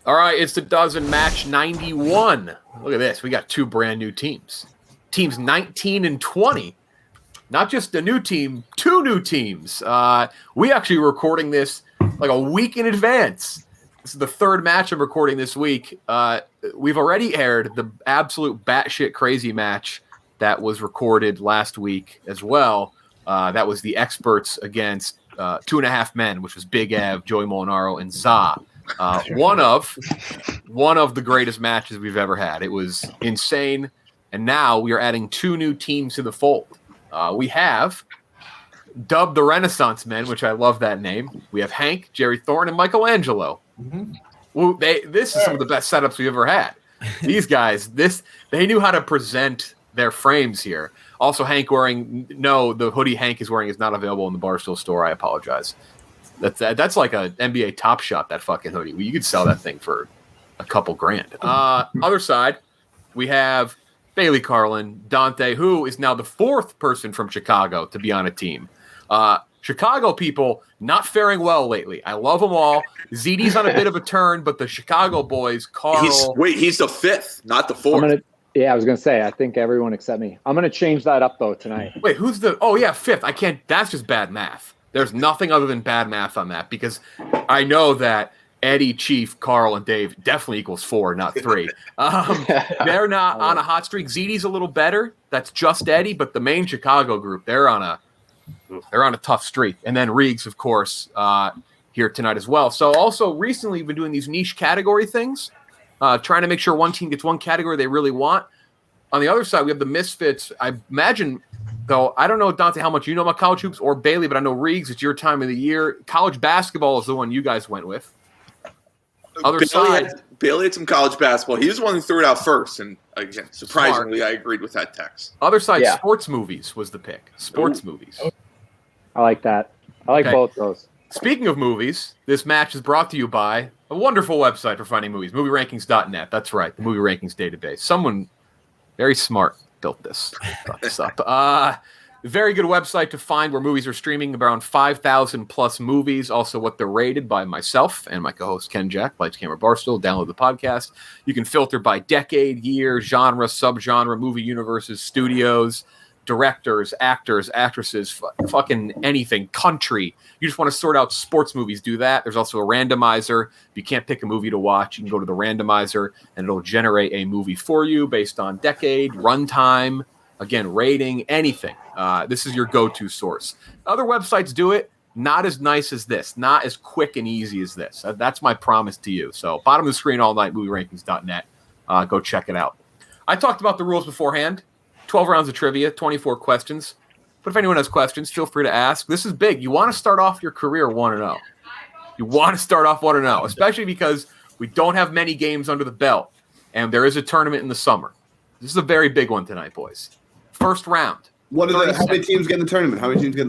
All right, it's the dozen match 91. Look at this. We got two brand new teams. Teams 19 and 20. Not just a new team, two new teams. We actually were recording this like a week in advance. This is the third match I'm recording this week. We've already aired the absolute batshit crazy match that was recorded last week as well. That was the experts against 2.5 Men, which was Big Ev, Joey Molinaro, and Za. One of the greatest matches we've ever had. It was insane. And now we are adding two new teams to the fold. We have dubbed the Renaissance Men, which I love that name. We have Hank, Jerry Thornton, and MichaelAngelo. Mm-hmm. Well, this is some of the best setups we've ever had. These guys, they knew how to present their frames here. Also, Hank the hoodie Hank is wearing is not available in the Barstool store. I apologize. That's like a NBA Top Shot, that fucking hoodie. You could sell that thing for a couple grand. Other side, we have Bailey Carlin, Dante, who is now the fourth person from Chicago to be on a team. Chicago people not faring well lately. I love them all. ZD's on a bit of a turn, but the Chicago boys, Carl. He's the fifth, not the fourth. I was going to say, I think everyone except me. I'm going to change that up, though, tonight. Wait, who's the – oh, yeah, fifth. I can't – that's just bad math. There's nothing other than bad math on that because I know that Eddie, Chief, Carl, and Dave definitely equals 4, not 3. They're not on a hot streak. ZD's a little better. That's just Eddie, but the main Chicago group, they're on a tough streak. And then Riggs, of course, here tonight as well. So also recently we've been doing these niche category things, trying to make sure one team gets one category they really want. On the other side, we have the Misfits. I imagine, though, I don't know, Dante, how much you know about college hoops or Bailey, but I know Riggs, it's your time of the year. College basketball is the one you guys went with. Bailey had some college basketball. He was the one who threw it out first, and again, surprisingly, I agreed with that text. Other side, sports movies was the pick. Sports movies. I like that. I like both those. Speaking of movies, this match is brought to you by a wonderful website for finding movies, MovieRankings.net. That's right, the Movie Rankings database. Someone very smart built this. Brought this up. Very good website to find where movies are streaming, around 5,000 plus movies. Also, what they're rated by myself and my co-host Ken Jack, Lights Camera Barstool. Download the podcast. You can filter by decade, year, genre, subgenre, movie universes, studios, directors, actors, actresses, fucking anything, country. You just want to sort out sports movies, do that. There's also a randomizer. If you can't pick a movie to watch, you can go to the randomizer, and it'll generate a movie for you based on decade, runtime, again, rating, anything. This is your go-to source. Other websites do it. Not as nice as this. Not as quick and easy as this. That's my promise to you. So bottom of the screen all night, MovieRankings.net. Go check it out. I talked about the rules beforehand. 12 rounds of trivia, 24 questions. But if anyone has questions, feel free to ask. This is big. You want to start off your career 1-0. You want to start off 1-0, especially because we don't have many games under the belt, and there is a tournament in the summer. This is a very big one tonight, boys. First round. How many teams get in the tournament?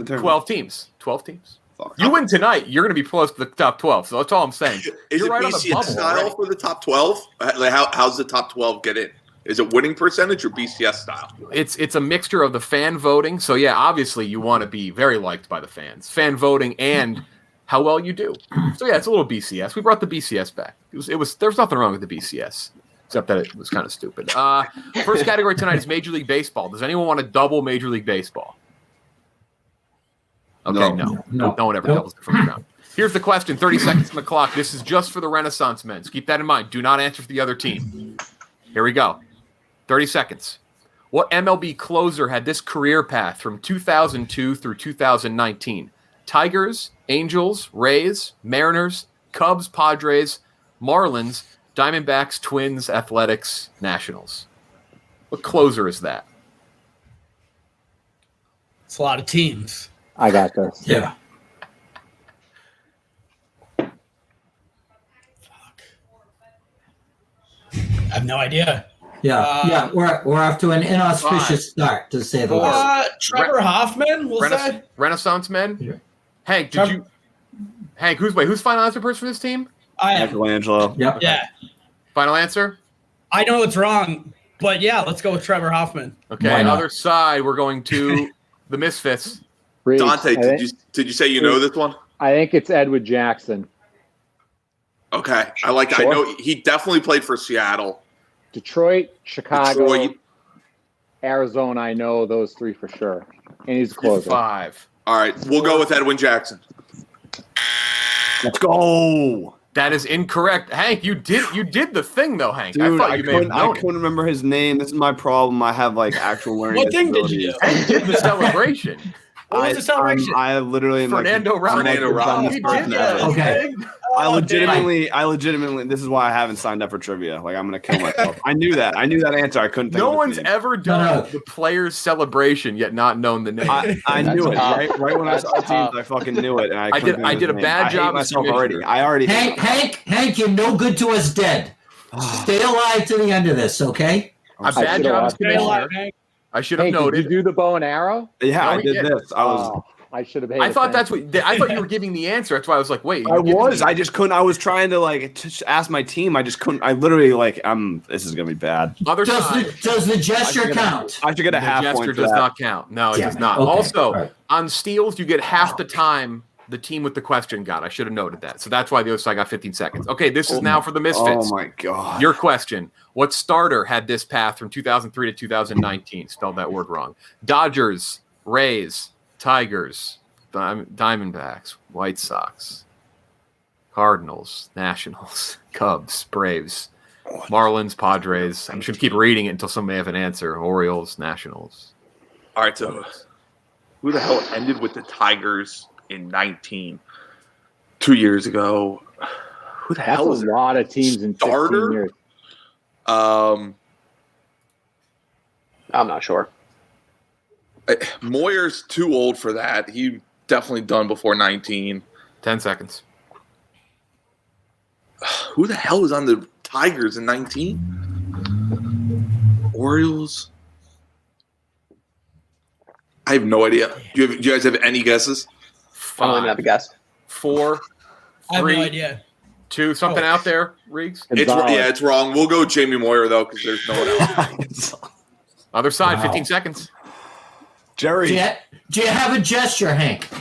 12 temes. 12 teams. You win tonight, you're going to be close to the top 12. So that's all I'm saying. Is it BCS style for the top 12? How's the top 12 get in? Is it winning percentage or BCS style? It's a mixture of the fan voting. So, yeah, obviously you want to be very liked by the fans. Fan voting and how well you do. So, yeah, it's a little BCS. We brought the BCS back. There's nothing wrong with the BCS, except that it was kind of stupid. First category tonight is Major League Baseball. Does anyone want to double Major League Baseball? Okay, no. No one ever doubles the first round. Here's the question, 30 seconds on the clock. This is just for the Renaissance men. So keep that in mind. Do not answer for the other team. Here we go. 30 seconds. What MLB closer had this career path from 2002 through 2019? Tigers, Angels, Rays, Mariners, Cubs, Padres, Marlins, Diamondbacks, Twins, Athletics, Nationals. What closer is that? It's a lot of teams. I got this. Yeah. Fuck. I have no idea. Yeah, we're off to an inauspicious start, to say the least. Trevor Hoffman, we'll say. Renaissance men? Yeah. Hank, who's final answer person for this team? MichaelAngelo. Yep. Yeah. Final answer? I know it's wrong, but yeah, let's go with Trevor Hoffman. Okay, other side, we're going to the Misfits. Dante, did you say you know this one? I think it's Edward Jackson. Okay, I like that. Sure. I know he definitely played for Seattle. Detroit, Chicago, Detroit. Arizona. I know those three for sure. And he's a closer. 5. All right, we'll go with Edwin Jackson. Let's go. That is incorrect. Hank, you did the thing though, Hank. Dude, I thought you may have known couldn't remember his name. This is my problem. I have like actual learning What thing did you disabilities. do? it. The celebration. What was the celebration? I literally am Fernando like, Ramos. Fernando Ramos. He person did ever. that. Okay. I legitimately, this is why I haven't signed up for trivia. Like, I'm going to kill myself. I knew that answer. I couldn't think No of his one's name. ever done No. the player's celebration yet not known the name. I knew it, tough. right when I saw That's teams, tough. I fucking knew it. And I did- couldn't think I of did his a name. bad I hate job as myself commissioner. already. Hank, you're no good to us dead. Stay alive to the end of this, okay? A bad should've job as watched Stay alive, commissioner. Hank. I should have Hey, did you noted. do the bow and arrow? Yeah, No, I he did didn't. this. I should have. I thought that's what. I thought you were giving the answer. That's why I was like, wait. I you're giving was. me- I just couldn't. I was trying to like just ask my team. I just couldn't. I literally like. This is gonna be bad. Other side. Does the gesture count? I should get a The half gesture point for does that. not count. No, it Damn does it. not. Okay. Also, All right. on steals, you get half the time the team with the question got. I should have noted that. So that's why the other side got 15 seconds. Okay, this is now for the Misfits. Oh my god. Your question. What starter had this path from 2003 to 2019? Spelled that word wrong. Dodgers, Rays, Tigers, Diamondbacks, White Sox, Cardinals, Nationals, Cubs, Braves, Marlins, Padres. I'm just going to keep reading it until somebody have an answer. Orioles, Nationals. All right, so who the hell ended with the Tigers in 19? 2 years ago. Who the That's hell a is it? lot of teams in 16 Starter? years. I'm not sure. Moyer's too old for that. He definitely done before 19. 10 seconds. Who the hell was on the Tigers in 19? Orioles? I have no idea. Do you guys have any guesses? I don't even have a 5, guess. 4, I have no 3, idea. 2. Something Oh. out there, Riggs? Gonzalez. It's wrong. We'll go Jamie Moyer though because there's no one else. Other side, Wow. 15 seconds. Jerry. Do you have a gesture, Hank? Do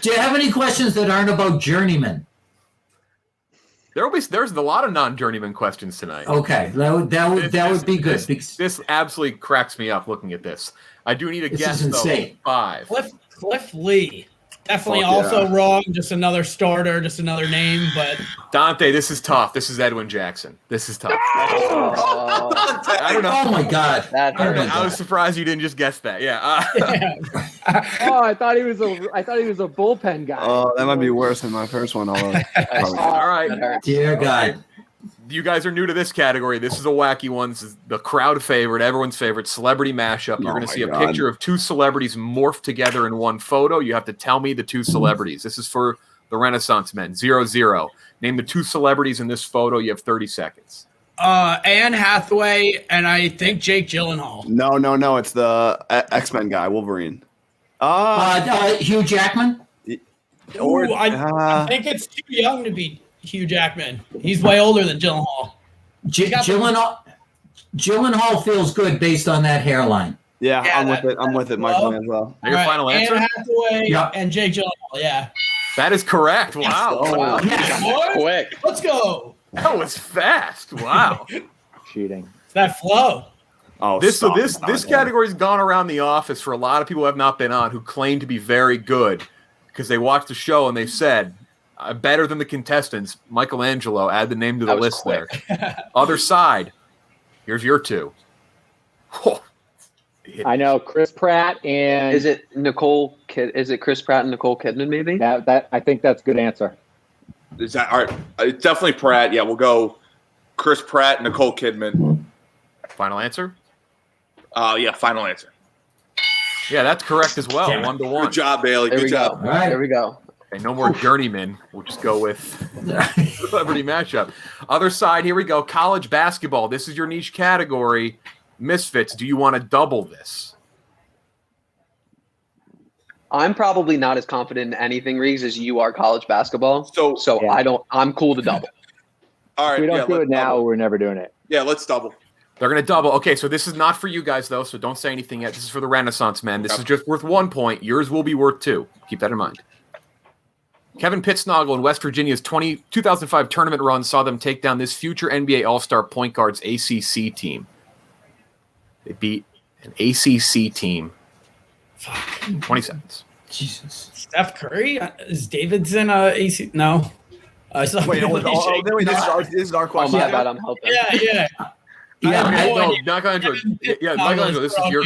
you have any questions that aren't about journeyman? There's a lot of non-journeyman questions tonight. Okay, that would be good. This absolutely cracks me up looking at this. I do need a This guess is though. insane. 5. Cliff Lee. Definitely Fuck also yeah. wrong. Just another starter, just another name. But Dante, this is tough. This is Edwin Jackson. This is tough. I don't know. Oh my God! That Oh hurt. my I God. was surprised you didn't just guess that. Yeah. Oh, I thought he was a bullpen guy. Oh, that might be worse than my first one. Although, All right. That hurt. Dear God. You guys are new to this category. This is a wacky one. This is the crowd favorite, everyone's favorite celebrity mashup. You're Oh going to my see a God. picture of 2 celebrities morphed together in one photo. You have to tell me the 2 celebrities. This is for the Renaissance men. 0-0. Name the 2 celebrities in this photo. You have 30 seconds. Anne Hathaway and I think Jake Gyllenhaal. no. It's the X-Men guy, Wolverine. Hugh Jackman. Ooh, I think it's too young to be Hugh Jackman. He's way older than Gyllenhaal. Gyllenhaal feels good based on that hairline. Yeah, Yeah, I'm with it, Michaelangelo. Your final answer? Anne Hathaway Yeah. and Jake Gyllenhaal. Yeah. That is correct. Wow. Oh, wow. Yes. Boys, Quick. let's go. That was fast. Wow. Cheating. That flow. Oh, This stop. this category's gone around the office for a lot of people who have not been on who claim to be very good because they watched the show and they said better than the contestants. Michelangelo, add the name to the That was list quick. there. Other side, here's your 2. Oh, I know Chris Pratt and Is it Nicole? Is it Chris Pratt and Nicole Kidman? Maybe. that I think that's a good answer. Is that all right? It's definitely Pratt. Yeah, we'll go Chris Pratt, Nicole Kidman. final answer? Yeah, final answer. Yeah, that's correct as well. Damn it. 1-1. Good job, Bailey. There Good we go. job. All right. There we go. Okay, no more journeyman. We'll just go with celebrity matchup. Other side, here we go. College basketball. This is your niche category. Misfits, do you want to double this? I'm probably not as confident in anything, Reeves, as you are college basketball. So Yeah. I'm cool to double. All right. If we don't do let's it now, double. we're never doing it. Yeah, let's double. They're going to double. Okay, so this is not for you guys, though, so don't say anything yet. This is for the Renaissance men. This is just worth 1 point. Yours will be worth 2. Keep that in mind. Kevin Pittsnogle and West Virginia's 2005 tournament run saw them take down this future NBA All-Star point guard's ACC team. They beat an ACC team. 20 seconds. Jesus. Steph Curry? Is Davidson AC? No. Wait, this is our Oh, question. my bad. I'm helping. Yeah. MichaelAngelo. Yeah, MichaelAngelo, this is your.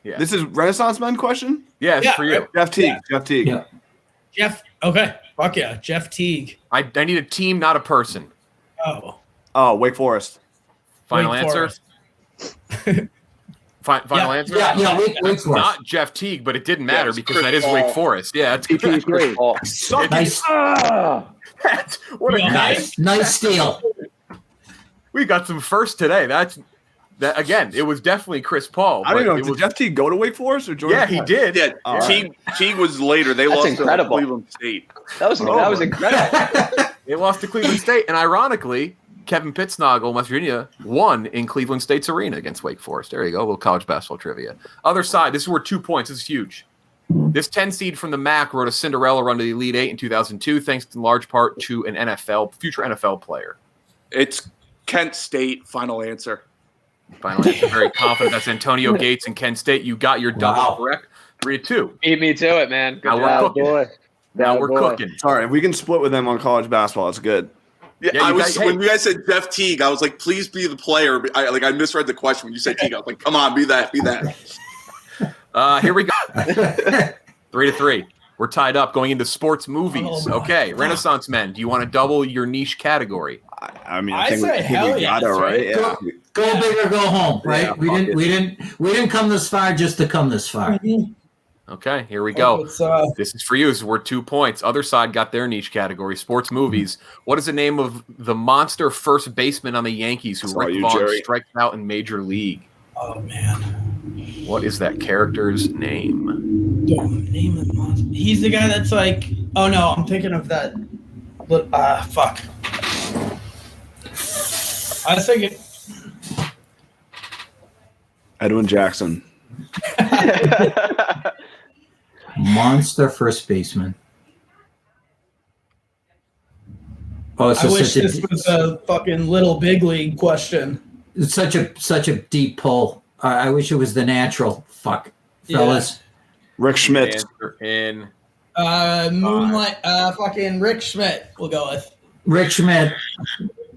Yeah. This is Renaissance Men question? Yeah, it's for you. Jeff Teague. Yeah. Jeff Teague. Yeah. Jeff. Okay. Fuck yeah. Jeff Teague. I need a team, not a person. Oh. Wake Forest. Final Wake answer? Final answer? Yeah, Wake Forest. Not Jeff Teague, but it didn't matter it's because Chris that is Paul. Wake Forest. Yeah, it's Great. Oh, Nice, what a nice steal. We got some first today. That again. It was definitely Chris Paul. I don't but know. Did Jeff Teague go to Wake Forest or Jordan? Yeah, he did. Yeah, Teague was later. They That's lost incredible. to Cleveland State. that was incredible. They lost to Cleveland State, and ironically, Kevin Pittsnogle, West Virginia, won in Cleveland State's arena against Wake Forest. There you go, a little college basketball trivia. Other side, this is worth 2 points. This is huge. This 10 seed from the MAC wrote a Cinderella run to the Elite Eight in 2002, thanks in large part to an future NFL player. It's Kent State. Final answer. Final answer, very confident. That's Antonio Gates and Kent State. You got your double correct. 3-2. Beat me to it, man. Good Now we're job. cooking. Now we're cooking. Sorry, if we can split with them on college basketball, it's good. Yeah, when you guys said Jeff Teague, I was like, please be the player. I misread the question when you said Teague. I was like, come on, be that. Here we go. 3-3. We're tied up going into sports movies. Okay, Renaissance Men. Do you want to double your niche category? I mean, I I think say hell we got yes, it, right? Yeah. Go big or go home, right? Yeah, We didn't come this far just to come this far. Okay, here we go. It's, This is for you. This is worth 2 points. Other side got their niche category. Sports movies. What is the name of the monster first baseman on the Yankees who Rick Vaughn strikes out in Major League? oh man. What is that character's name? Name of the monster. He's the guy that's like. Oh no, I'm thinking of that. Fuck. I was thinking. Edwin Jackson. Monster first baseman. Oh, it's I wish this was a fucking little big league question. It's such a deep pull. I wish it was the natural. Fuck, fellas. Rick Schmidt. Answer in Moonlight. Fucking Rick Schmidt. We'll go with. Rick Schmidt.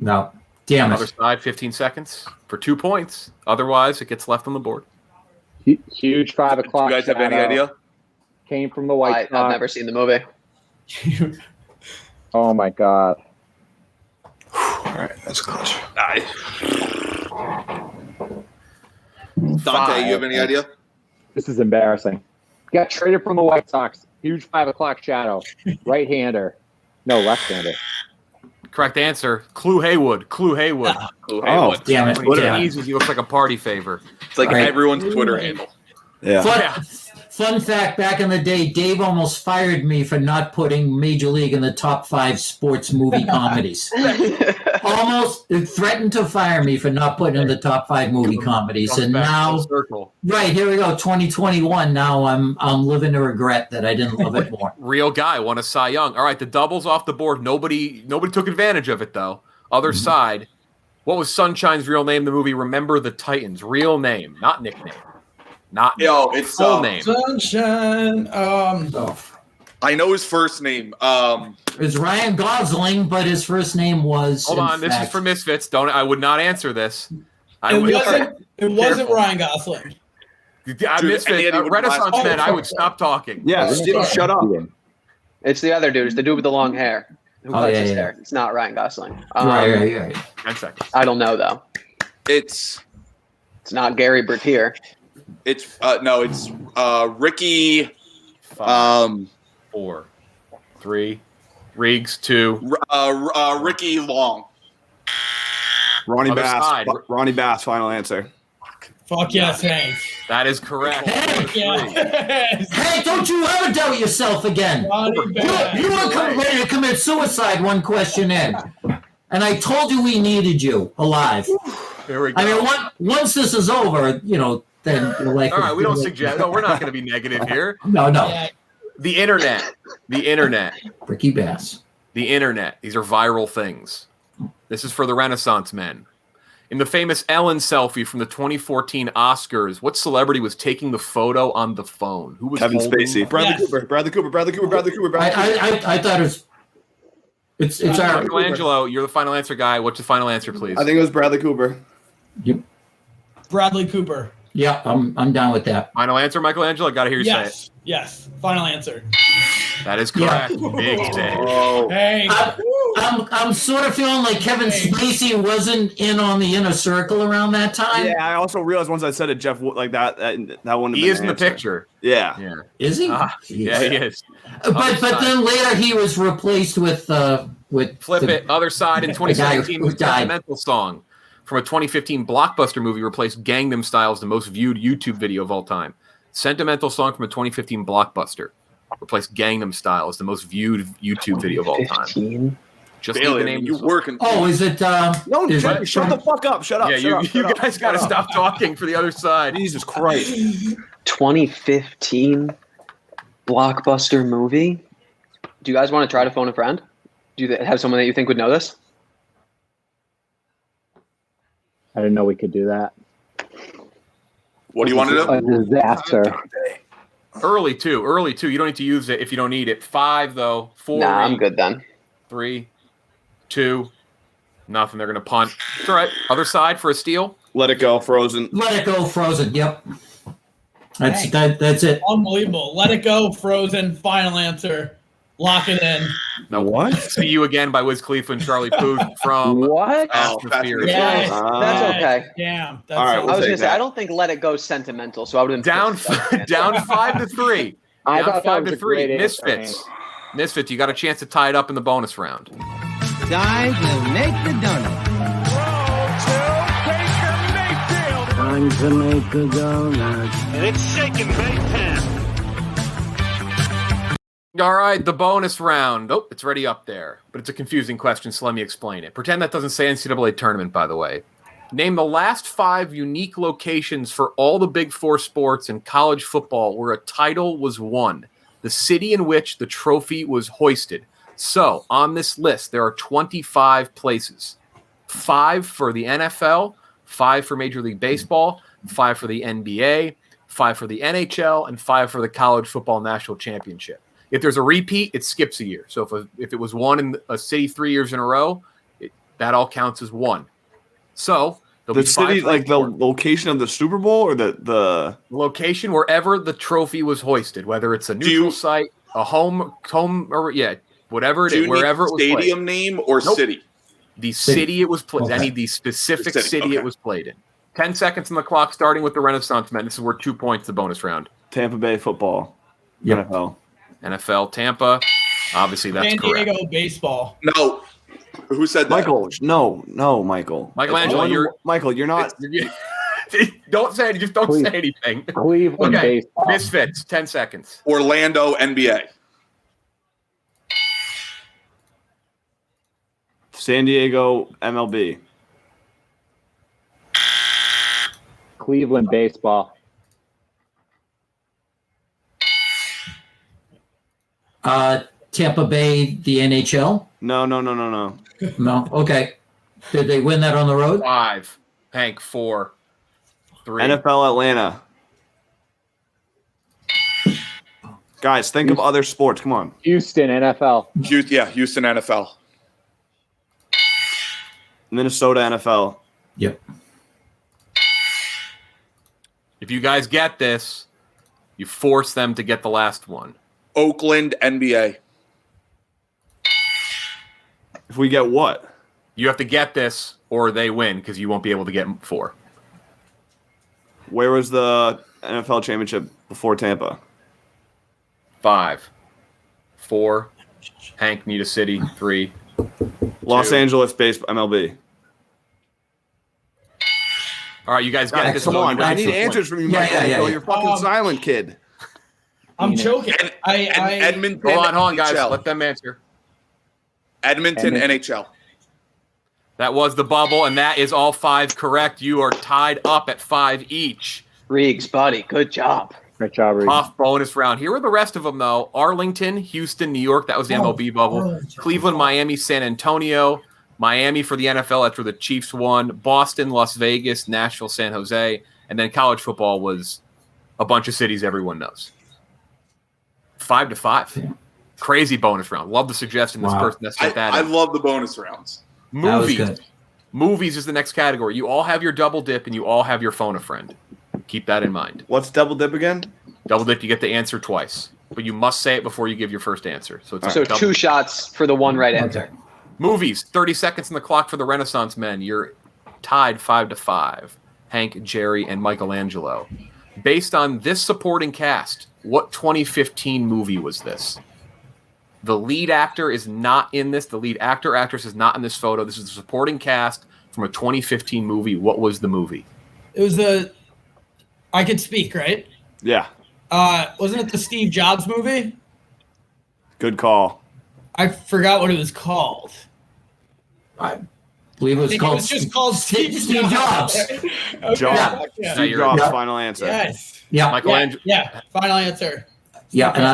No, damn other it. side. 15 seconds for 2 points. Otherwise, it gets left on the board. Huge 5 o'clock. Do you guys have any idea? Came from the White Sox. I've never seen the movie. Oh my god. All right, that's close. Dante, you have any idea? This is embarrassing. Got traded from the White Sox. Huge 5 o'clock shadow. Right-hander. No, left-hander. Correct answer. Clue Haywood. Oh, Damn it. Damn. Easy. He looks like a party favor. It's like Right. everyone's Twitter handle. Yeah. Fun fact, back in the day, Dave almost fired me for not putting Major League in the top 5 sports movie comedies. Almost threatened to fire me for not putting in the top 5 movie comedies. And now, right, here we go, 2021. Now I'm living to regret that I didn't love it more. Real guy won a Cy Young. All right, the double's off the board. Nobody took advantage of it, though. Other side, what was Sunshine's real name in the movie Remember the Titans? Real name, not nickname. Not it's full name. Sunshine. I know his first name. It was Ryan Gosling, but his first name was. Hold on, this is for Misfits. I would not answer this. It wasn't Ryan Gosling. Renaissance Men, I would stop talking. Yeah, shut up. It's the other dude. It's the dude with the long hair. Who cuts his yeah. hair. It's not Ryan Gosling. Right. 10 seconds. I don't know though. It's not Gary Bertier. It's Ricky. 5, 4, 3, Riggs 2. Ricky Long. Ronnie Other Bass. side. Ronnie Bass. Final answer. Fuck yes, Hank. That is correct. Yes. Hey, don't you ever doubt yourself again. Ronnie Bass. You were ready to commit suicide one question in. And I told you we needed you alive. Here we go. I mean, once this is over, then you're like. All right, we don't suggest. No, we're not going to be negative here. No. Yeah. The internet. Ricky Bass. The internet. These are viral things. This is for the Renaissance men. In the famous Ellen selfie from the 2014 Oscars, what celebrity was taking the photo on the phone? Who was Kevin holding Spacey. Bradley Cooper. I thought it's our Michelangelo, you're the final answer guy. What's the final answer, please? I think it was Bradley Cooper. Yep. Bradley Cooper. Yeah, I'm down with that. Final answer, Michelangelo? I got to hear you say it. Yes. Final answer. That is correct. Yeah. Big day. Oh, Hey. I'm sort of feeling like Kevin Spacey wasn't in on the inner circle around that time. Yeah, I also realized once I said it, Jeff, like that wouldn't have He been is in the answer. picture. Yeah. Is he? Yeah, he is. But then later he was replaced with Flip it. Other side in guy 2017 who was died. Sentimental Song from a 2015 blockbuster movie replaced Gangnam Style as the most viewed YouTube video of all time. Sentimental Song from a 2015 blockbuster replaced Gangnam Style as the most viewed YouTube video of all time. 15? Just Bailey, need the name. you working? Oh, is it? No, is Jeff, it shut the fuck up. Shut up. Yeah, shut you up. guys got to stop talking for the other side. Jesus Christ. 2015 blockbuster movie. Do you guys want to try to phone a friend? Do you have someone that you think would know this? I didn't know we could do that. What do you want to A do? disaster. Early too. You don't need to use it if you don't need it. 5 though. 4. Nah, I'm good then. 3, 2, nothing. They're gonna punt. It's all right. Other side for a steal. Let it go, Frozen. Let it go, Frozen. Yep. That's it. Unbelievable. Let it go, Frozen. Final answer. Lock it in. No, What? See You Again by Wiz Khalifa and Charlie Puth from What? Fast and Fast and Furious. Furious. That's okay. Damn. That's All right, so- I we'll was take gonna say that. I don't think Let It Go sentimental, so I would have been Down, pissed. down 5-3. I Down thought that 5 was to a 3. great answer, Misfits. You got a chance to tie it up in the bonus round. Time to make the donut. Time to make a donut. And it's shaking big time. All right, the bonus round. Oh, it's already up there, but it's a confusing question, so let me explain it. Pretend that doesn't say NCAA tournament, by the way. Name the last 5 unique locations for all the Big Four sports in college football where a title was won, the city in which the trophy was hoisted. So, on this list, there are 25 places. 5 for the NFL, 5 for Major League Baseball, 5 for the NBA, 5 for the NHL, and 5 for the College Football National Championship. If there's a repeat, it skips a year. So if it was won in a city 3 years in a row, that all counts as 1. So The city, like the location of the Super Bowl, or the location wherever the trophy was hoisted, whether it's a neutral site, a home, or whatever it Do is, you wherever it need was stadium played. name or Nope. city? The city it was played. Okay. I need the specific The city, city okay. it was played in. 10 seconds on the clock, starting with the Renaissance men. This is worth 2 points. The bonus round. Tampa Bay football. Yep. NFL. NFL, Tampa. Obviously, that's San correct. Diego baseball. No. Who said that? Michael, no, Michael. Michelangelo, You're not. Don't say it. Just don't Please. say anything. Cleveland Okay, baseball. Misfits. 10 seconds. Orlando NBA. San Diego MLB. Cleveland baseball. Tampa Bay, the NHL. No. No. Okay. Did they win that on the road? 5. Hank, 4, 3. NFL Atlanta. Guys, think of other sports. Come on. Houston NFL. Houston NFL. Minnesota NFL. Yep. If you guys get this, you force them to get the last one. Oakland NBA. If we get what? You have to get this or they win because you won't be able to get 4. Where was the NFL championship before Tampa? 5, 4. Hank, need a city. 3. Los 2. Angeles based MLB. All right, you guys get this. Come though. on, You I win need 2 points. answers from you, Yeah, Michael. yeah, yeah. You're fucking silent, kid. I'm choking. Edmonton. Hold on, guys. NHL. Let them answer. Edmonton NHL. That was the bubble, and that is all 5 correct. You are tied up at 5 each. Riggs, buddy, good job. Great job, Reed. Tough bonus round. Here are the rest of them, though. Arlington, Houston, New York. That was the MLB bubble. Arlington. Cleveland, Miami, San Antonio. Miami for the NFL. That's where the Chiefs won. Boston, Las Vegas, Nashville, San Jose. And then college football was a bunch of cities everyone knows. 5-5. Crazy bonus round. Love the suggestion this person that sent that I in. love the bonus rounds. Movies. Movies is the next category. You all have your double dip and you all have your phone a friend. Keep that in mind. What's double dip again? Double dip, you get the answer twice, but you must say it before you give your first answer. So it's So double 2 shots for the one right answer. Movies, 30 seconds on the clock for the Renaissance Men. You're tied 5-5. Hank, Jerry, and Michelangelo. Based on this supporting cast, what 2015 movie was this? The lead actor is not in this. The lead actor, actress is not in this photo. This is the supporting cast from a 2015 movie. What was the movie? It was I Could Speak, right? Yeah. Wasn't it the Steve Jobs movie? Good call. I forgot what it was called. I believe it was I think called it was just called Steve Jobs. Okay. Job. Yeah. Steve you're Jobs' right. final answer. Yes. Yeah, Michelangelo. Yeah. Final answer. yeah, and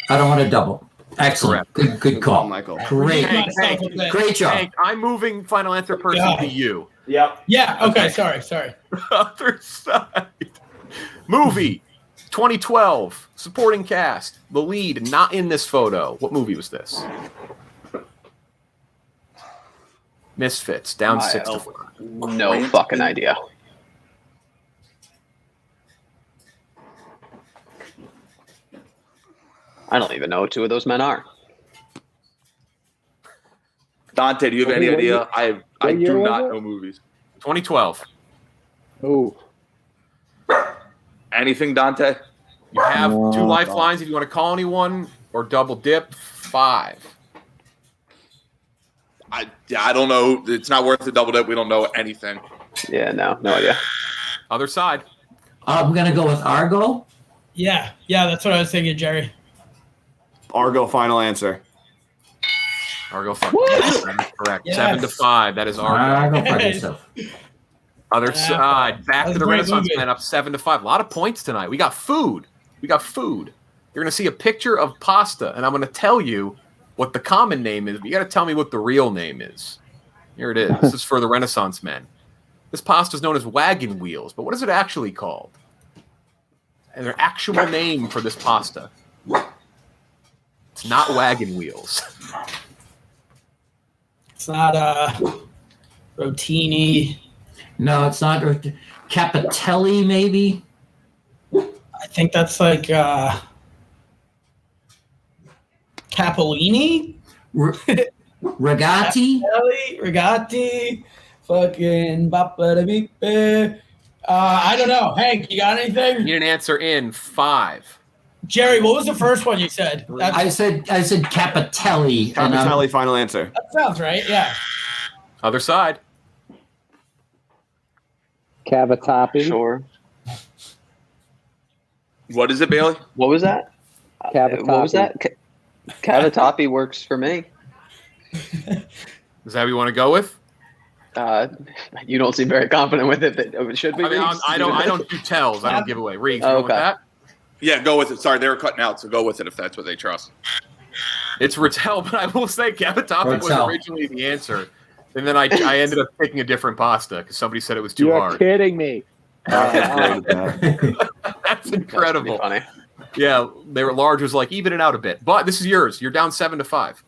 I don't want to double. Excellent. Good call. Michael. Great. Hank, Great job. Hank, I'm moving final answer person Yeah. to you. Yep. Yeah. Okay. Sorry. Other side. Movie, 2012, supporting cast. The lead, not in this photo. What movie was this? Misfits, down 6-4. No fucking idea. I don't even know who 2 of those men are. Dante, do you have any What idea? year- I year do was not it? know movies. 2012. Ooh. Anything, Dante? You have Oh, 2 lifelines if you want to call anyone, or double dip, 5. I don't know. It's not worth the double dip. We don't know anything. Yeah, no idea. Other side. I'm going to go with Argo. Yeah. That's what I was thinking, Jerry. Argo, final answer. Argo, that is correct. Yes. 7-5. That is Argo. Argo for yourself. Other side. Back That's to the a great Renaissance movie. Man, up 7-5. A lot of points tonight. We got food. You're going to see a picture of pasta, and I'm going to tell you what the common name is. But you got to tell me what the real name is. Here it is. This is for the Renaissance Men. This pasta is known as wagon wheels, but what is it actually called? And their actual name for this pasta. It's not wagon wheels. It's not rotini. No, it's not. Capitelli, maybe? I think that's like Capolini. Regati? Rigatti. Fucking bapa. I don't know. Hank, you got anything? Need an answer in 5. Jerry, what was the first one you said? I said Capitelli. and, Capitelli, final answer. That sounds right. Yeah. Other side. Cavatapi. Sure. What is it, Bailey? What was that? Cavatapi. What was that? Cavatapi works for me. Is that what you want to go with? You don't seem very confident with it. That it should be. I mean, Reeves. I don't do tells. I don't give away. Reeves, you Oh, go with okay. that? Yeah, go with it. Sorry, they were cutting out, so go with it if that's what they trust. It's Rattel, but I will say Cavatapi was Rattel. originally the answer. And then I ended up picking a different pasta because somebody said it was too You're hard. kidding me. That's incredible. Funny. Yeah, they were large. Was like even it out a bit. But this is yours. You're down 7-5.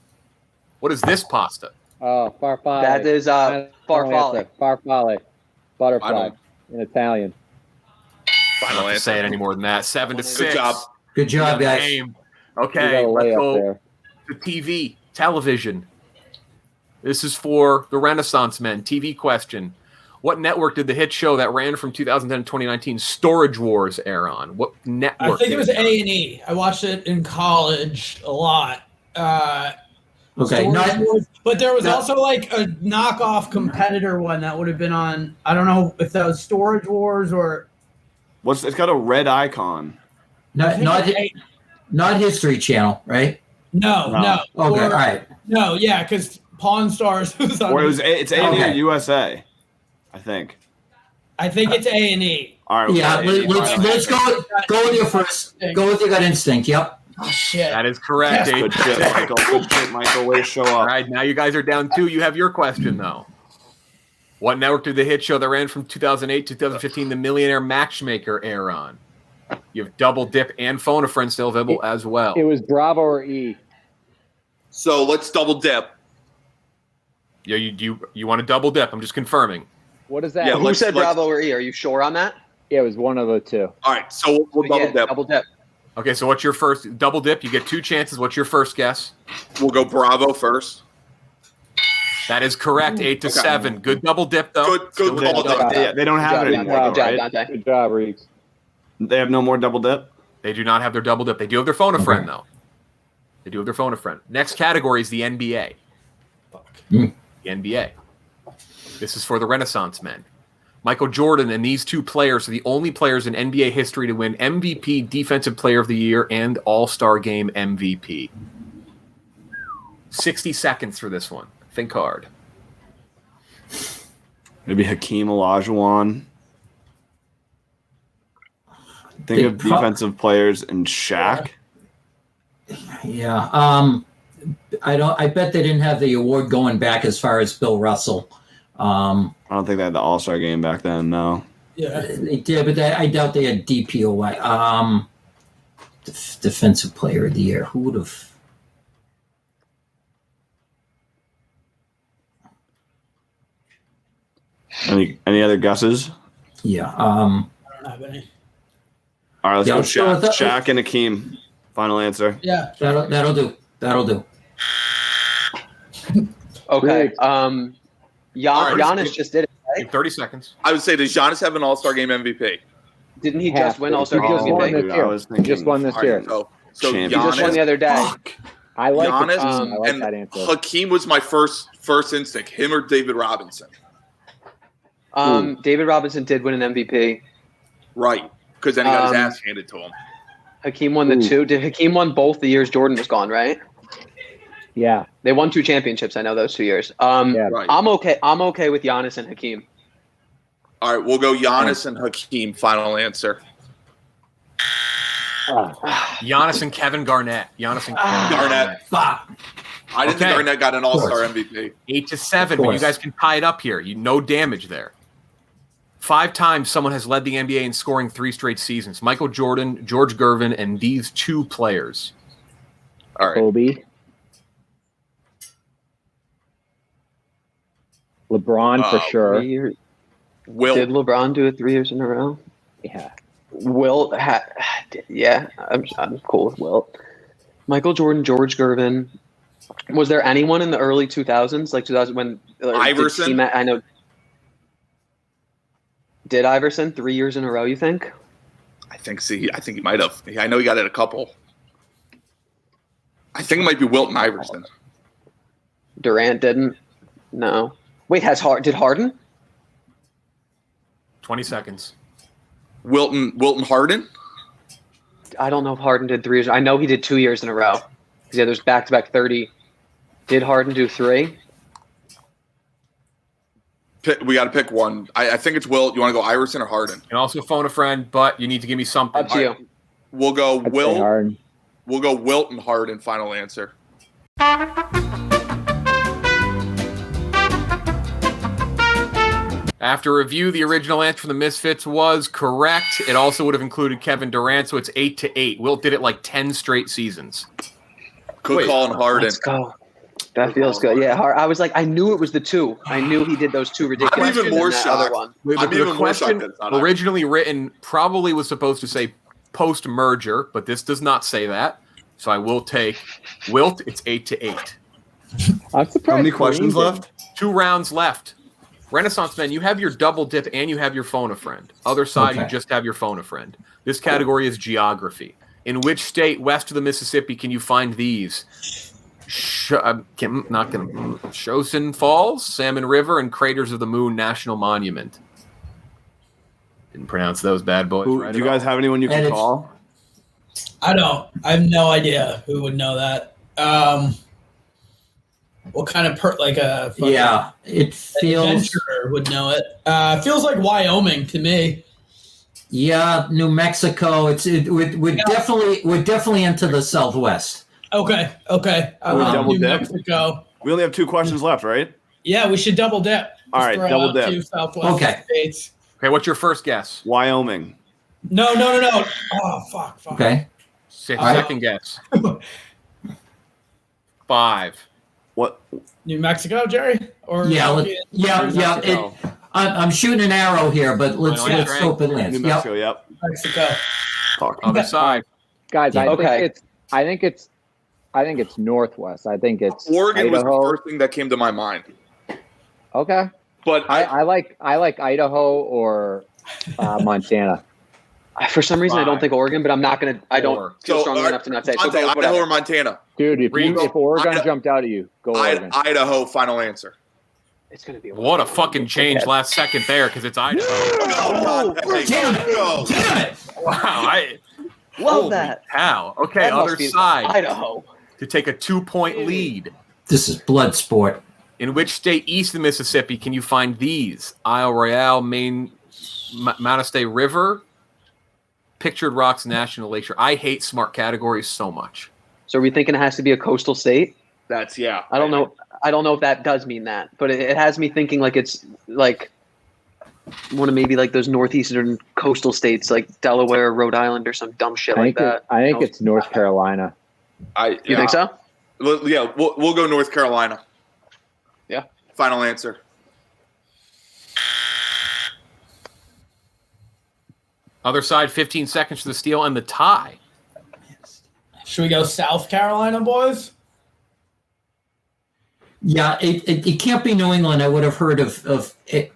What is this pasta? Oh, farfalle. That is farfalle. Farfalle. I Butterfly don't- in Italian. I don't have to say it any more than that. 7-6. Good job. Good job, guys. Game. You Okay, got a let's layup go there. to TV, television. This is for the Renaissance Men. TV question. What network did the hit show that ran from 2010 to 2019, Storage Wars, air on? What network? I think it was did A&E. I watched it in college a lot. Okay, Storage not Wars. But there was no. also like a knockoff competitor one that would have been on. I don't know if that was Storage Wars or. It's got a red icon. not History Channel, right? No. Okay, all right. No, yeah, because Pawn Stars was on. Or it's A&E Okay. USA, I think. I think it's A&E. All right. Yeah, let's go with your first. Go with your gut instinct. Yep. Oh, shit. That is correct. Yeah. Good shit, Michael. Good shit, Michael. Way to show All up. right, now you guys are down 2. You have your question, though. What network did the hit show that ran from 2008 to 2015, The Millionaire Matchmaker, air on? You have Double Dip and Phone a Friend still available as well. It was Bravo or E. So let's double dip. Yeah, you want to double dip? I'm just confirming. What is that? Yeah, Who said Bravo or E? Are you sure on that? Yeah, it was one of the two. All right, so we'll double dip. Double dip. Okay, so what's your first double dip? You get 2 chances. What's your first guess? We'll go Bravo first. That is correct. 8 to 7. Good double dip, though. Good double dip. They don't have it anymore, Good job, right? Dante. Good job, Reeves. They have no more double dip? They do not have their double dip. They do have their phone a friend, though. They do have their phone a friend. Next category is the NBA. The NBA. This is for the Renaissance men. Michael Jordan and these 2 players are the only players in NBA history to win MVP, Defensive Player of the Year, and All-Star Game MVP. 60 seconds for this one. Think hard. Maybe Hakeem Olajuwon. Think of defensive players in Shaq. Yeah. I bet they didn't have the award going back as far as Bill Russell. I don't think they had the All-Star game back then, no. Yeah. They did, but I doubt they had DPOY. Defensive Player of the Year. Who would have? Any other guesses? Yeah. I don't have any. All right, let's Yeah, go let's go Shaq. with that. Shaq and Hakeem. Final answer. Yeah. That'll do. That'll do. Okay. Great. Giannis just did it, right? 30 seconds. I would say, does Giannis have an All-Star Game MVP? Didn't he Have just win to. All-Star He Game just won MVP? this I year. was He just thinking- won this All year. right, so Champion. He just won the Giannis other day. I like Giannis, it. I like and that answer. Hakeem was my first instinct. Him or David Robinson. David Robinson did win an MVP. Right. Because then he got his Um, ass handed to him. Hakeem won the 2. Did Hakeem won both the years Jordan was gone, right? Yeah. They won 2 championships. I know those 2 years. Yeah. Right. I'm okay with Giannis and Hakeem. All right, we'll go Giannis and Hakeem. Final answer. Giannis and Kevin Garnett. Garnett. Fuck. I didn't think Okay. Garnett got an All-Star course. MVP. 8 to 7, Of but you course. guys can tie it up here. No damage there. 5 times someone has led the NBA in scoring 3 straight seasons. Michael Jordan, George Gervin, and these 2 players. All right. Kobe. LeBron for sure. 3 years. Will. Did LeBron do it 3 years in a row? Yeah. Wilt, yeah, I'm cool with Wilt. Michael Jordan, George Gervin. Was there anyone in the early 2000s, like 2000 when Iverson? I know. Did Iverson 3 years in a row? You think? I think he might have. I know he got it a couple. I think it might be Wilt and Iverson. Durant didn't. No. Wait, did Harden? 20 seconds. Wilton Harden? I don't know if Harden did 3 years. I know he did 2 years in a row. Yeah, there's back-to-back 30. Did Harden do 3? We got to pick one. I think it's Wilt. You want to go Iverson or Harden? You can also phone a friend, but you need to give me something. Up to you. We'll go I'd say Wilt. Harden. We'll go Wilt and Harden. Final answer. After review, the original answer from the Misfits was correct. It also would have included Kevin Durant, so it's 8 to 8. Wilt did it like 10 straight seasons. Good call on Harden. Let's go. That feels good. Yeah, I was like, I knew it was the 2. I knew he did those 2 ridiculous. I'm even more than that other shocked. one. Wait, but I'm the even more question shocked that it's not Iverson. originally written probably was supposed to say post-merger, but this does not say that. So I will take Wilt. It's 8 to 8. I'm surprised. How many questions Kareem left? 2 rounds left. Renaissance men, you have your double dip and you have your phone a friend. Other side, you Okay. just have your phone a friend. This category is geography. In which state west of the Mississippi can you find these? Shosin Falls, Salmon River, and Craters of the Moon National Monument. Didn't pronounce those bad boys right. Do you at guys all. have anyone you And can it's- call? I don't. I have no idea who would know that. What kind of Yeah, it feels. adventurer would know it? Feels like Wyoming to me. Yeah, New Mexico. We're definitely into the Southwest. Okay. double New dip? Mexico. We only have 2 questions left, right? Yeah, we should double dip. All right, Throw double out dip. 2 Southwest states. Okay, what's your first guess? Wyoming. No. Oh, fuck. Okay. Second guess. 5. What? New Mexico, Jerry? Or Yeah. I'm shooting an arrow here, but let's hope it lands. New Mexico, yep. Mexico. Other side. Guys, Okay. I think it's Northwest. I think it's Oregon was the Idaho. first thing that came to my mind. Okay. But I like Idaho or Montana. For some reason, I don't think Oregon, but I'm not gonna. I don't feel strongly enough to not say. So go with Idaho whatever. or Montana? Dude, if Oregon jumped out at you, go Oregon. Idaho, final answer. It's gonna be. What a fucking change last second there because it's Idaho. Damn it! Wow. Love that. How? Okay, That must other be side. Idaho. To take a 2-point lead. This is blood sport. In which state east of Mississippi can you find these? Isle Royale, Manistee River, Pictured Rocks, National Lakeshore. I hate smart categories so much. So are we thinking it has to be a coastal state? That's I don't know. I don't know if that does mean that, but it has me thinking like it's like one of maybe like those northeastern coastal states like Delaware, Rhode Island, or some dumb shit like that. I think it's North Carolina. You think so? Yeah, we'll go North Carolina. Yeah. Final answer. Other side, 15 seconds for the steal and the tie. Should we go South Carolina, boys? Yeah, it can't be New England. I would have heard of it,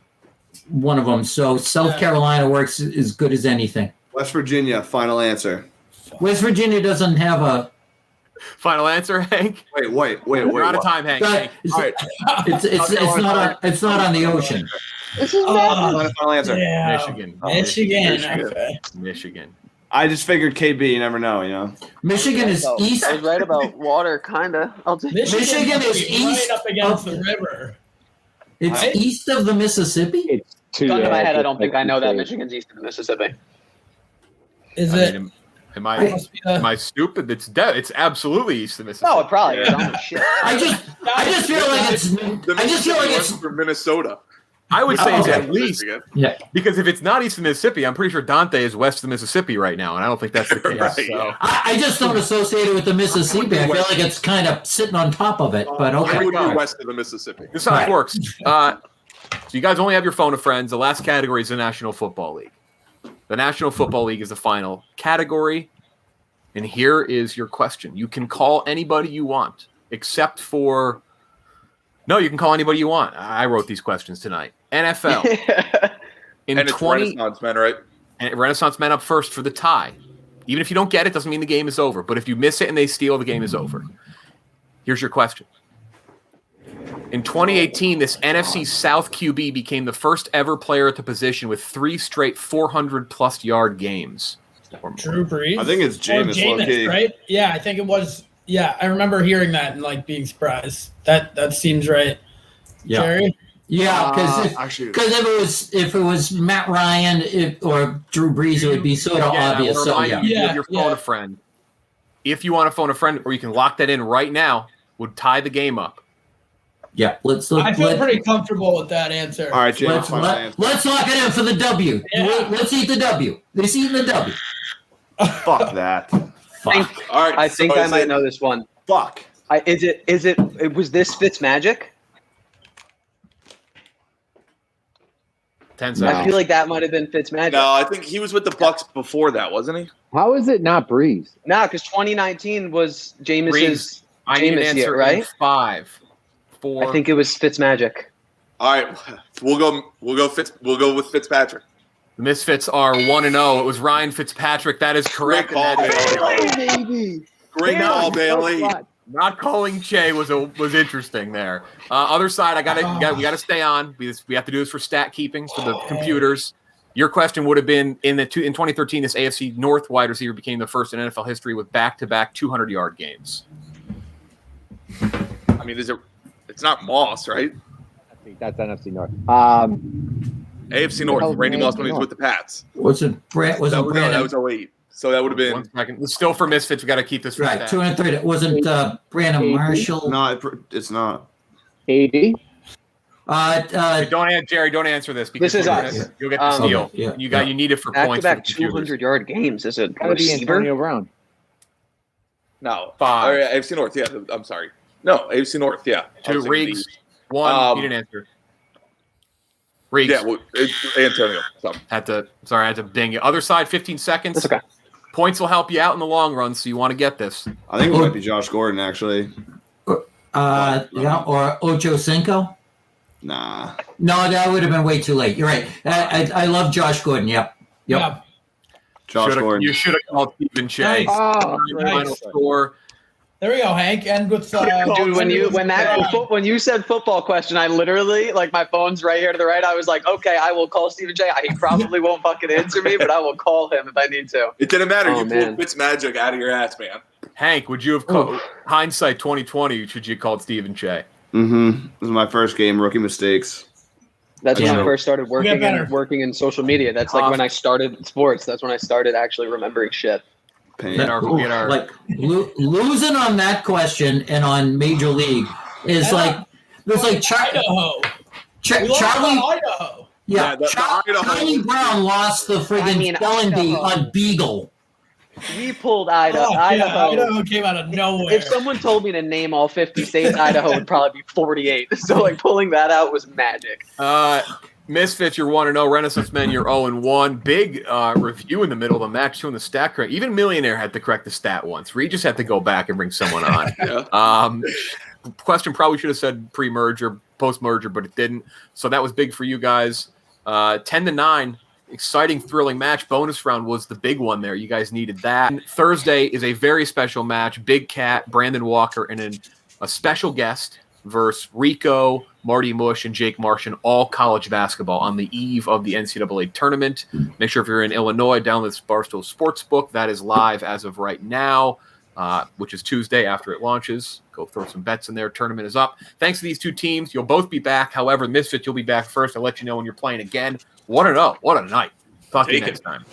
one of them. So South Carolina works as good as anything. West Virginia, final answer. West Virginia doesn't have a final answer, Hank. Wait. We're out of time, Hank. All right. It's not on the ocean. This is final answer. Yeah. Michigan. Okay. Michigan. I just figured KB. You never know. You know. Michigan is east. I was right about water, kinda. Michigan is east right up against the river. It's east of the Mississippi. It's too. Gun to my head, I don't like think I know that you say. Michigan's east of the Mississippi. Is I it? mean, am I stupid? It's absolutely east of Mississippi. No, it probably is. Oh, shit. I just feel like it's from Minnesota. I would say it's Okay. at least Yeah. because if it's not east of Mississippi, I'm pretty sure Dante is west of the Mississippi right now, and I don't think that's the case. Right, so. I just don't associate it with the Mississippi. I feel like it's kind of sitting on top of it. But I okay. would be west of the Mississippi. This is how it Right. works. So you guys only have your phone of friends. The last category is the National Football League. The National Football League is the final category. And here is your question. You can call anybody you want, except for... No, you can call anybody you want. I wrote these questions tonight. NFL. And it's Renaissance men, right? And Renaissance men up first for the tie. Even if you don't get it, doesn't mean the game is over. But if you miss it and they steal, the game is over. Here's your question. In 2018, this NFC South QB became the first ever player at the position with 3 straight 400-plus yard games. Drew Brees? I think it's Jameis, low-key. right? Yeah, I think it was. Yeah, I remember hearing that and like being surprised. That seems right. Yeah. Jerry? Yeah, because if it was Matt Ryan or Drew Brees, it would be sort of obvious. I So wanna remind you yeah. of your phone a friend. If you want to phone a friend, or you can lock that in right now, would tie the game up. Yeah, let's I feel pretty comfortable with that answer. All right, James. Let's lock it in for the W. Yeah. Let's eat the W. Let's eat the W. Fuck that. Fuck. All right. I think I might know this one. Fuck. Was this Fitzmagic? 10 I seconds. feel like that might have been Fitzmagic. No, I think he was with the Bucks before that, wasn't he? How is it not Breeze? No, because 2019 was Jameis's Brees. I need an Jameis answer year, in right? 5, 4. I think it was Fitzmagic. All right, we'll go with Fitzpatrick. The Misfits are 1-0. It was Ryan Fitzpatrick. That is correct. Great call, Bailey. Great call, Bailey. Not calling Che was interesting there. Other side, we gotta stay on. We have to do this for stat keeping for the computers. Your question would have been in 2013. This AFC North wide receiver became the first in NFL history with back-to-back 200-yard games. I mean, It's not Moss, right? That's NFC North. AFC North. Randy Moss when he was with the Pats. Was it Brett? Was it No, Brandon? that was 08. So that would have been 1 second. It's still for Misfits. We got to keep this right. 230. Wasn't Brandon Marshall? No, it's not. AD. Jerry. Don't answer this because This is us. you'll get the steal. Okay, You need it for points. Back-to-back for the computers. 200-yard games as a Gotta be receiver. Antonio Brown. no 5. Or, AFC North. Yeah, I'm sorry. No, AFC North. Yeah, 2 Riggs. 1. He didn't answer. Riggs. Yeah, well, it's Antonio. So. Had to ding you. Other side, 15 seconds. That's okay. Points will help you out in the long run, so you want to get this. I think it might be Josh Gordon, actually. Yeah, or Ocho Cinco. Nah. No, that would have been way too late. You're right. I love Josh Gordon. Yep. Yeah. Josh Gordon. You should have called Stephen Shea. Nice. Oh, Final score. There we go, Hank. And with Dude, when you said football question, I literally, like, my phone's right here to the right. I was like, okay, I will call Stephen J. He probably won't fucking answer me, but I will call him if I need to. It didn't matter. Oh, You man. pulled Fitzmagic out of your ass, man. Hank, would you have called hindsight 2020? Should you have called Stephen Shea? Mm-hmm. This is my first game. Rookie mistakes. That's when Yeah. I first started Get better. working in social media. That's like when I started sports. That's when I started actually remembering shit. Pain. Get our Like losing on that question and on Major League is like it's like Idaho. We lost Charlie. on Idaho. Yeah, the Idaho- Charlie Brown lost the friggin' spelling bee Idaho. on Beagle. We pulled Idaho. Oh, yeah, Idaho. Idaho came out of nowhere. If someone told me to name all 50 states, Idaho would probably be 48. So like pulling that out was magic. Misfits, you're 1-0. Renaissance Men, you're 0-1. Big review in the middle of the match, too, in the stat correct. Even Millionaire had to correct the stat once. Regis had to go back and bring someone on. Question probably should have said pre-merger, post-merger, but it didn't. So that was big for you guys. 10-9. Exciting, thrilling match. Bonus round was the big one there. You guys needed that. And Thursday is a very special match. Big Cat, Brandon Walker, and a special guest versus Rico, Marty Mush, and Jake Martian, all college basketball on the eve of the NCAA tournament. Make sure if you're in Illinois, download this Barstool Sports book. That is live as of right now, which is Tuesday after it launches. Go throw some bets in there. Tournament is up. Thanks to these two teams. You'll both be back. However, Misfits, you'll be back first. I'll let you know when you're playing again. 1-0. What a night. Talk to you next time.